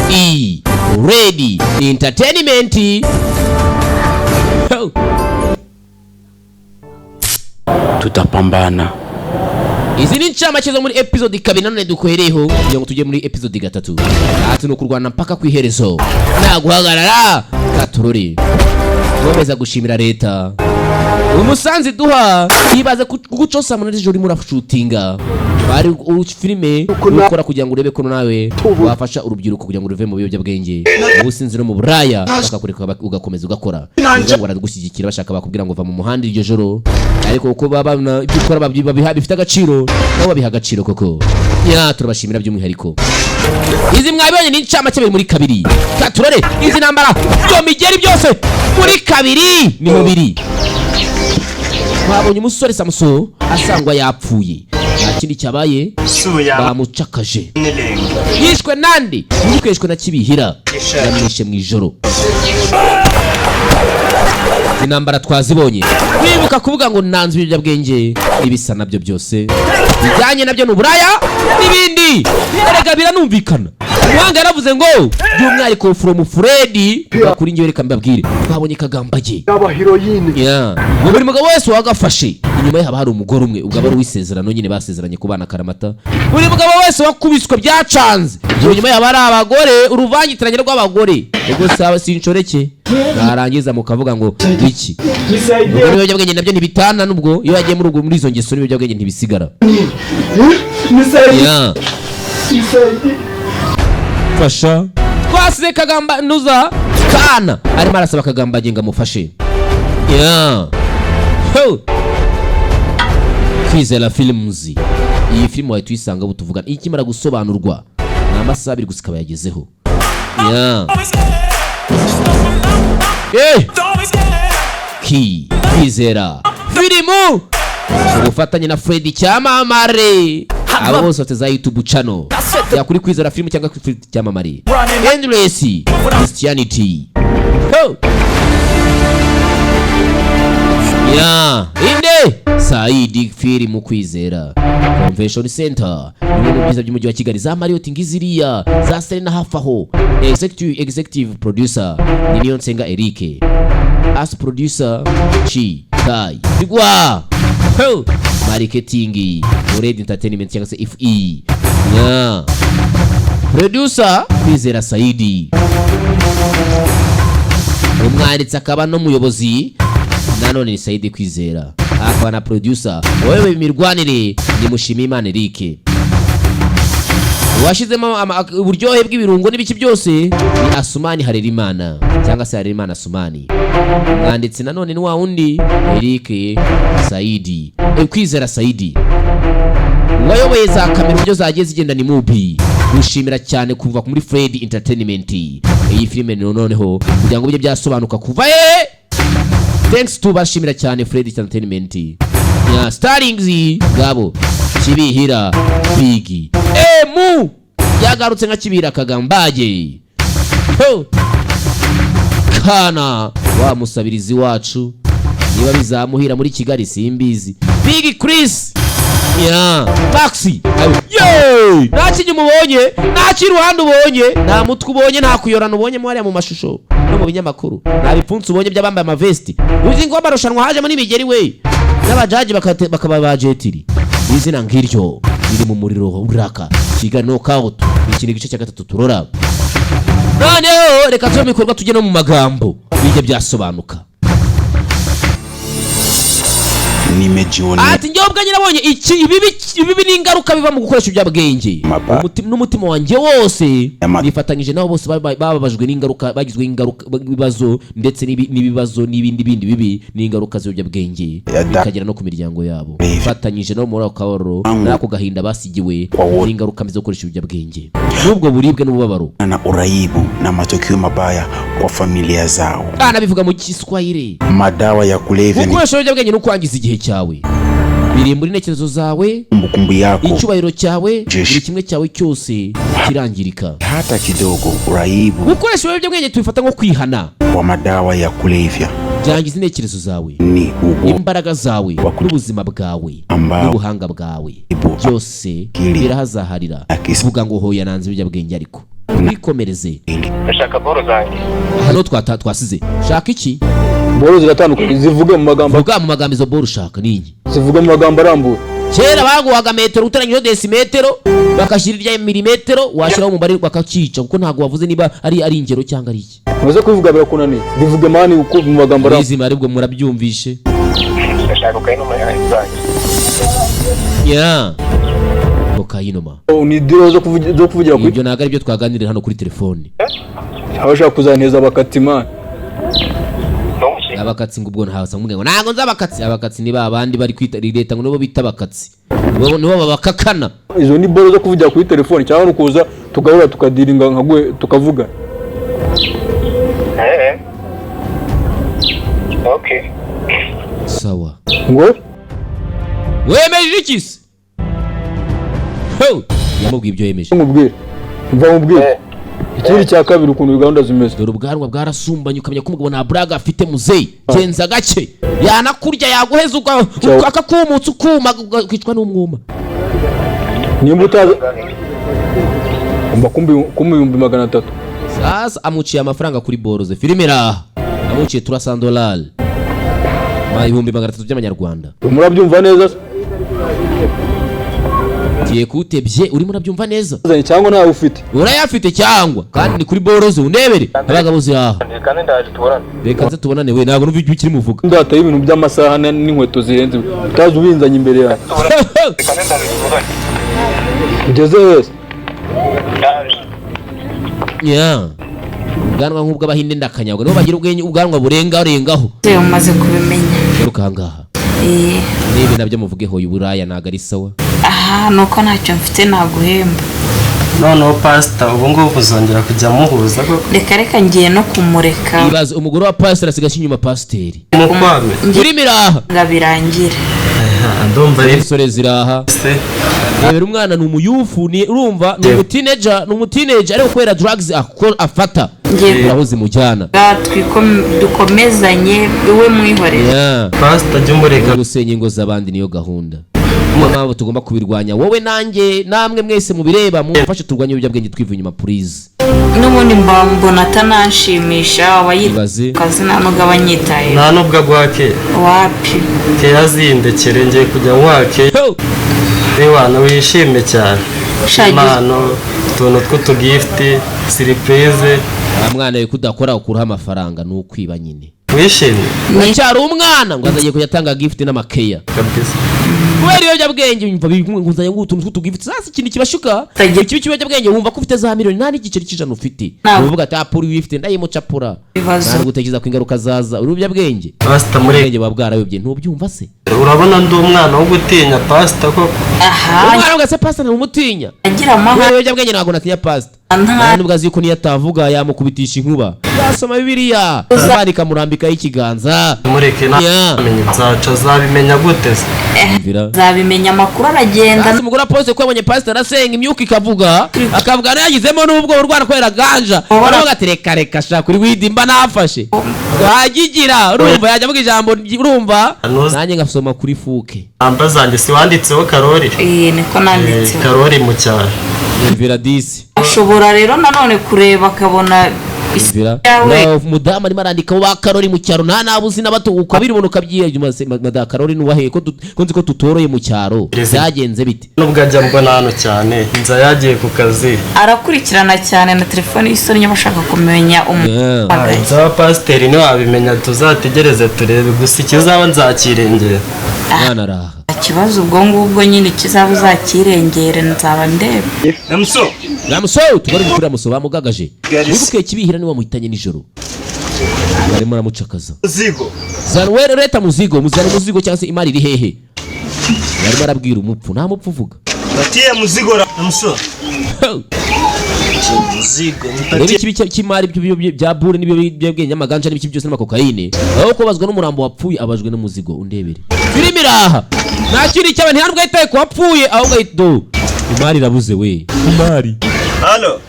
Ready Entertainment. Tutapambana. Izi ni ncamake zo muri episode kabiri none dukwereho kugira ngo tujye muri episode gatatu. Ati no kurwana mpaka ku iherezo. Nta guhagarara katurore. Twemeza gushimira leta. Umusanzi duha ibaze kugucosa muri joro muri shootinga. Bari filime ukora kugira ngo urebe ko nawe wafasha urubyiruko kugira ngo ruve mu biyobyabwenge. Ubusinzi no mu buraya bakakureka ugakomeza ugakora. Ngo baragushyigikira bashaka bakubwira ngo va mu muhanda iryo joro. Ariko uko babana ibyo ukora babiha bifite agaciro nabo babiha agaciro koko. Ya turabashimira by'umwihariko. Izi mwabibonye ni ncamake biri muri kabiri. Katurore izi nambara byo migeri byose muri kabiri ni mubiri. Twabonye umusore Samuso asangwa yapfuye. Akindi cyabaye bamucakaje. Yishwe nandi yishwe na Kibihira yamwishe mu ijoro. Inambara twazibonye wibuka kuvuga ngo nanze ibiyobyabwenge ibisa nabyo byose bijyanye nabyo n'uburaya n'ibindi erega biranumvikana. Umuhanga yaravuze ngo by'umwihariko from Freddy kuri njye reka mbabwire twabonye Kagambage aba heroine ngo buri mugabo wese wagafashe inyuma ye haba hari umugore umwe ubwo bari wisezerano nyine basezeranye kubana karamata. Buri mugabo wese wakubiswe byacanze inyuma ye haba hari abagore uruvangitiranye rw'abagore ubwo saba sinshoreke narangiza mukavuga ngo iki ibiyobyabwenge nabyo ntibitana nubwo iyo yagiye muri izo ngeso n'ibiyobyabwenge ntibisigara. Fasha twasize Kagamba nuza kana arimo arasaba Kagambage ngo amufashe. Kwizera Films iyi filmu wayo tuyisanga butuvugana ikimara gusobanurwa n'amasaha 2 gusa yagezeho. Kwizera Filmu ubufatanye na Freddy Cyamamare abo bose bateza YouTube channel ya kuri Kwizera Filmu cyangwa kuri Cyamamare Endless Christianity. Inde Saidi Filmu Kwizera Convention Center ni mu byiza by'umujyi wa Kigali za Marriott ngiziriya za Serena hafaho. Executive producer ni Niyonsenga Eric. As producer Chi Kai Digwa. Marketing Red Entertainment cyangwa se FE. Producer Kwizera Saidi. Umwanditsi akaba no muyobozi nanone ni Saidi Kwizera. Akaba na producer wewe imirwanire ni Mushimimana Eric. Washizemo uburyohe bw'ibirungo n'ibiki byose ni Asumani Harerimana cyangwa se Harerimana Asumani. Mwanditsi nanone ni wa wundi Eric Saidi Kwizera Saidi. Wayoboye za kamera byo zagiye zigenda ni Mubi. Gushimira cyane kuva muri Freddy Entertainment. Iyi filime noneho kugira ngo bijye byasobanuka kuva thanks to bashimira cyane Freddy Entertainment. Starring Gabo Kibihira Bigi Emu yagarutse nka Kibihira Kagambage. Kana wa musabirizi wacu niba bizamuhira muri Kigali simbizi. Big Chris Maxi ntakinye umubonye ntakiri uruhande ubonye nta mutwe ubonye nta kuyorana ubonye mu hariya mu mashusho no mu binyamakuru nta bipfunsi ubonye by'abambaye amavesti. Uzi ngo amarushanwa hajemo n'imigeri we n'abajaji bakaba bajetiri. Izina ngiryo biri mu muriro uraka Kigali knockout ikindi gice cya gatatu turora. Noneho reka tume bikorwa tujye no mu magambo bijye byasobanuka. Ati njyobwa nyirabonye iki ibi ni ingaruka biva mu gukoresha ibyabwenge. N'umutima wanjye wose nifatanyije nabo bose bababajwe n'ingaruka bagizwe ingaruka bibazo ndetse n'ibibazo n'ibindi bibi n'ingaruka z'ibyabwenge bikagera no ku miryango yabo. Fatanyije no muri akabaro nako gahinda basigiwe n'ingaruka zo gukoresha ibyabwenge. Nubwo buribwe n'ububabaro na uraibu na matokeo mabaya kwa familia zao. Bivuga mu Kiswahili. Madawa ya kulevya gukoresha ibyabwenge no kwangiza igihe cyawe biri muri nekerezo zawe kumbukumbu yako icyubahiro cyawe buri kimwe cyawe cyose kirangirika hata kidogo. Uraibu gukoresha ibyabwenge tubifata nko kwihana kwa madawa ya kulevya byangiza intekerezo zawe ni imbaraga zawe n'ubuzima bwawe n'ubuhanga bwawe byose birahazaharira. Vuga ngo hoya nanze ibyabwenge ariko wikomereze. Ndashaka boro zanjye. Hano twasize shaka iki? Boro ziratandukanye zivuge mu magambo. Vuga mu magambo izo boro ushaka ninyi. Zivuge mu magambo arambuye. Kera baguhaga metero utaranyije desimetero bakashira irya milimetero washiraho umubare bakakica kuko ntago wavuze niba ari ingero cyangwa ari iki. Muze kubivuga birakunaniye. Bivuge mani uko mu magambo arambuye. Izima aribwo murabyumvishe. Ndashaka kayinoma zanjye. Ya. Kayinoma. Ni diro zo kuvugira kuri. Ibyo naga aribyo twaganirira hano kuri telefone. Abashaka kuzaneza bakatima. Abakatsi ngubwo ntahasa ngo nago nzabakatsi abakatsi niba abandi bari kwita leta ngo nibo bita abakatsi nibo babakakana. Izo ni boro zo kuvugira kuri telefone cyangwa rukuza tugahura tukadiringa nkagwe tukavuga. Okay. Sawa. Ngo wemeje ikisi? Ho yamubwiye ibyo yemeje. Ngubwire. Mva mubwire. Ikindi cya kabiri ukuntu gahunda zimeze. Dore ubwanwa bwarasumbanye ukamenya ko umugabo na braga afite muzeyi. Genza gake. Yanakurya yaguheza akakumutsa ukuma kwicwa n'umwuma. Nimba utaza kumuyumbi 300. Sasa amuciye amafaranga kuri boroze. Filime raha. Amuciye $300. Ibihumbi 300 by'amanyarwanda. Murabyumva neza? Tiye kutebye urimo urabyumva neza. Cyangwa nawe ufite. Urayafite cyangwa kandi ni kuri boroze undebere. Abagabo ziraha. Kandi ndaje tubonane. Reka nze tubonane we ntabwo numva ibyo ukiri muvuga. Ndataye ibintu by'amasaha n'inkweto zirenze. Utazi ubinzanye imbere yawe. Kandi ndaje tubonane. Ugeze wese. Ya. Ubwanwa nk'ubwo abahinde ndakanyagwa nibo bagira ubwenye ubwanwa burengaho. Umaze kubimenya. Garuka ngaha. Nibi nabyo muvugeho uburaya naga ari sawa. Aha nuko ntacyo mfite naguhemba. Noneho pastor ubu ngubu uzongera kujya muhuza ko reka ngiye no kumureka. Ibaze umugore wa pastor asigashe inyuma pasteri. Mukwame. Kuri miraha. Ngabirangira. Ndumva ari sore ziraha. Reba umwana ni umuyufu ni urumva ni umuteenager ariko kwera drugs afata. Urahoze mujyana. Dukomezanye we mwihorera. Pastor jya umureka gusenya ingo z'abandi niyo gahunda. Mpamvu tugomba kubirwanya wowe nanjye namwe mwese mubireba mufashe turwanye ibiyobyabwenge twivuye inyuma please. N'ubundi mbona atananshimisha abayikaze kazina no gabanyitaye. Nta nubwo agwake. Wapi? Ke yazindekere ngiye kujya nkwake. Rewana wishime cyane. Mano tuntu tw'utugift surprise. Mwana we kudakora ukuraho amafaranga n'ukwiba nyine. Wishimye. Cyari umwana ngo azagiye kuyatanga gift n'amakeya. Kabisa. Kubera ibiyobyabwenge nyumva binguzanye ngutuntu tw'utugift sasa ikintu kibashuka. Ikibi cy'ibiyobyabwenge wumva ko ufite za miliyoni nta n'igiceri cy'ijana ufite. Uvuga ati apuri wifite ndayimucapura. Ntabwo utekereza ko ingaruka zaza urubyabwenge. Pastor murenge babwarayobye ntubyumva se. Urabona ndi umwana wo gutinya pastor koko. Aha. Umwana ugase pastor n'umutinya. Agira amahoro. Ibiyobyabwenge ntabwo natinya pastor. Nubwo azi ko niyo atavuga yamukubitisha inkuba. Yasoma Bibiliya. Abandika murambika y'ikiganza. Mureke namenye nzaca zabimenya gute se? Zabimenya amakuru aragenda. Ati umugore apose ko yabonye pastor arasenga imyuka ikavuga. Akavuga yagizemo nubwo urwana kwera ganja. Aravuga ati reka shaka kuri widimba nafashe. Wagigira urumva yajya avuga ijambo urumva. Nanjye ngasoma kuri fuke. Amba zanjye si wanditseho Karori. Niko nanditseho. Karori mu cyaro. Imvira disi. Ashobora rero nanone kureba akabona umudamu arimo arandika ba Karori mu cyaro nta nabuzi n'abato ukabiri umuntu ukabyiye mada Karori nuwahe ko nzi ko tutoroye mu cyaro byagenze bite nubwo ajya mbona hano cyane nza yagiye ku kazi arakurikirana cyane na telefone y'isoni bashaka kumenya nza pasiteri niwe wabimenya tuzategereze turebe gusa ikizaba nzakirengera mwana araha ikibazo ubwo ngubwo nyine kizaba uzakirengere nzaba ndebe Ramuso tugari gukura muso bamugagaje wibuke kibihira ni wamuhitanye nijoro barimo ramucakaza muzigo zanwere leta muzigo muzana muzigo cyangwa se imari iri hehe barimo arabwira umupfu nta mupfu uvuga batiye muzigo Ramuso muzigo mutatiye kibi cy'imari bya bure n'ibyo amaganja n'ibiki byose n'amakokaine aho kubazwa n'umurambo wapfuye abajwe n'umuzigo undebere filimi raha nakiri cyaba ntihanubwo yitaye ko wapfuye ahubwo yito imari rabuze we imari halo